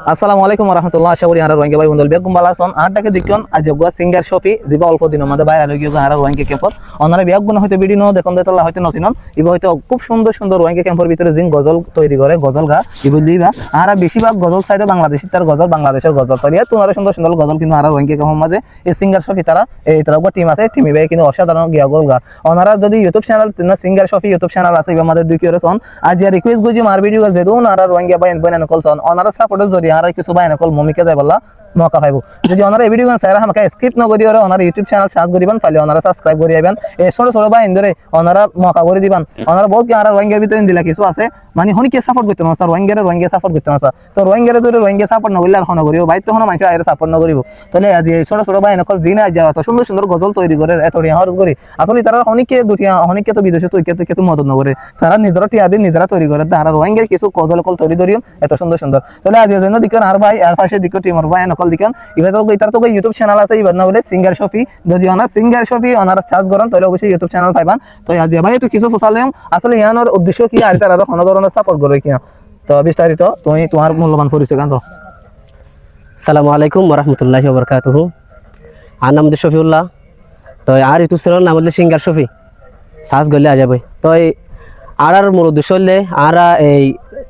আসসালামু আলাইকুম রহমতুল্লাহ। আশা করি আর রোহিঙ্গা ভাই বন্ধুল বেগুম বালা আছেন। আরটাকে দেখুন আজ গুয়া সিঙ্গার শফি যিবা অল্প দিনের মধ্যে বাইরে হয়ে গিয়ে আর রোহিঙ্গা ক্যাম্পত ওনারা বেগুন হয়তো ভিডিও দেখুন দেতলা হয়তো নছিনন ইবা হয়তো খুব সুন্দর সুন্দর রোহিঙ্গা ক্যাম্পের ভিতরে জিন গজল তৈরি করে গজল গা ইবুল দিবা আর বেশিরভাগ গজল সাইডে বাংলাদেশি তার গজল বাংলাদেশের গজল তৈরি তোমার সুন্দর সুন্দর গজল কিন্তু আর রোহিঙ্গা ক্যাম্পের মাঝে এই সিঙ্গার শফি তারা এই তারা টিম আছে টিমি ভাই কিন্তু অসাধারণ গিয়া গল গা ওনারা যদি YouTube channel singer Shafi YouTube channel আছে ইবা আমাদের দুই কিরে সন আজ ইয়া রিকোয়েস্ট গুজি মার ভিডিও যেদুন আর রোহিঙ্গা ভাই বনেন কল সন ওনারা সাপোর্টের জরি আর কিছু ভাই নকল মমিকে যায় বললা মৌকা পাইব যদি ওনারা এই ভিডিও সারা আমাকে স্ক্রিপ্ট ন করি ওরা ওনারা ইউটিউব চ্যানেল সার্চ করিবেন পাইলে ওনারা সাবস্ক্রাইব করি আইবেন এই ছোট ছোট ভাই ইন্দরে ওনারা মৌকা করে দিবেন ওনারা বহুত কি আর রোহিঙ্গার ভিতরে দিলা কিছু আছে মানে হনিকে সাপোর্ট করতে না স্যার রোহিঙ্গা সাপোর্ট করতে না স্যার তো রোহিঙ্গার যদি রোহিঙ্গা সাপোর্ট না করলে আর হন করিব ভাই তো হন মাইছে আর সাপোর্ট না করিব তাহলে আজ এই ছোট ছোট ভাই নকল জিনা যাওয়া তো সুন্দর সুন্দর গজল তৈরি করে এত টিয়া খরচ করি আসলে তারা হনিকে দুটিয়া হনিকে তো বিদেশে তো কেতু মদত না করে তারা নিজেরা টিয়া দিন নিজেরা তৈরি করে তারা রোহিঙ্গার কিছু গজল কল তৈরি করিম এত সুন্দর সুন্দর তাহলে আজ জন্য দিকেন আর ভাই আর পাশে দিকে টিমর ভাই নকল দিকেন এবার তো তার তো ইউটিউব চ্যানেল আছে এবার না বলে সিঙ্গার শফি যদি ওনার সিঙ্গার শফি ওনারা সার্চ করেন তাহলে অবশ্যই ইউটিউব চ্যানেল পাইবেন তো আজ ভাই তো কিছু ফসালাম আসলে ইয়ানোর উদ্দেশ্য কি আর তারা কোনো ধরনের সাপোর্ট করে কিনা তো বিস্তারিত তুমি তোমার মূল্যবান পরিচয় গান। আসসালামু আলাইকুম ওরহমতুল্লাহি ওয়াবারাকাতুহু। আর নাম হচ্ছে শফিউল্লাহ। তো আর ইউটিউব চ্যানেল নাম হচ্ছে সিঙ্গার শফি, সার্চ করলে আ যাবে। তো আর মূল উদ্দেশ্য হলে আর এই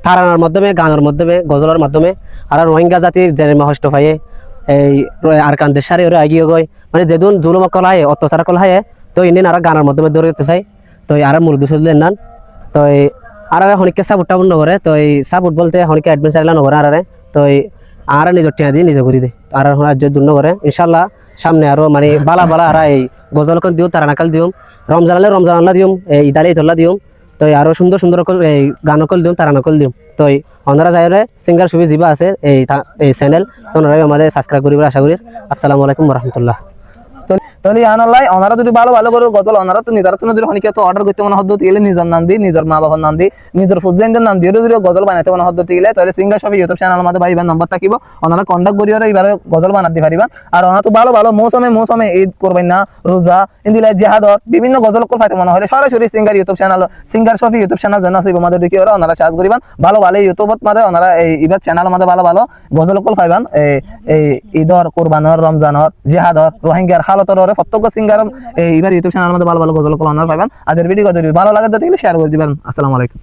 তারানার মাধ্যমে গানের মাধ্যমে গজলের মাধ্যমে আর রোহিঙ্গা জাতির যে হষ্ট পাইয়ে এই আর কান্দের সারে ওরা এগিয়ে গয় মানে যেদিন জুলুম কল হায় অত্যাচার কল হায় তো ইন্ডিয়ান আর গানের মাধ্যমে দৌড়ে যেতে চাই। তো আর মূল উদ্দেশ্য হলে নান তো আর হনিকে সাপোর্ট টাপোর্ট নকরে তো এই সাপোর্ট বলতে হনিকে অ্যাডভেঞ্চার এলা নকরে আর নিজের টিয়া দিয়ে নিজে করে দিই আর রাজ্য দূর করে ইনশাল্লাহ সামনে আরো মানে বালা বালা আর এই গজলকন দিও তারানাকাল দিও রমজান আলে রমজান আল্লাহ দিও এই ইদালে ইতল্লা দিও তো আরো সুন্দর সুন্দর এই গানকল দিও তারানাকল দিও তো ওনারা যাই সিঙ্গার সুবি জিবা আছে এই চ্যানেল তো ওনারা আমাদের সাবস্ক্রাইব করিবার আশা করি। আসসালামু আলাইকুম রহমতুল্লাহ। তাহলে আনালাই ওনারা যদি ভালো ভালো করে গজল ওনারা তো নিজের যদি হনিকে তো অর্ডার করতে মনে হদ্দত গেলে নিজের নাম দিয়ে নিজের মা বাবার নাম দিয়ে নিজের ফুজেন্ডের নাম দিয়ে যদি গজল বানাতে মনে হদ্দত গেলে তাহলে সিঙ্গার শফি ইউটিউব চ্যানেল আমাদের ভাই নাম্বার থাকিব ওনারা কন্ট্যাক্ট করিয়ে এবারে গজল বানাতে পারিবেন আর ওনারা তো ভালো ভালো মৌসুমে ঈদ করবেন না রোজা ইন্দিলা জেহাদত বিভিন্ন গজল কল পাইতে মনে হলে সরাসরি singer YouTube channel singer Shafi YouTube channel জানা আছে আমাদের দিকে ওনারা সার্চ করিবেন ভালো ভালো ইউটিউবত মাঝে ওনারা এই ইবার চ্যানেল আমাদের ভালো ভালো গজল কল পাইবেন এই ঈদর কোরবানর রমজানর জেহাদর রোহিঙ্গার হালতর প্রত্যেক সিঙ্গার এইবার ইউটিউব চ্যানেল আমাদের ভালো ভালো গজল কল ওনারা পাইবেন। আজের ভিডিও যদি ভালো লাগে তো শেয়ার করে দিবেন। আসসালামু আলাইকুম।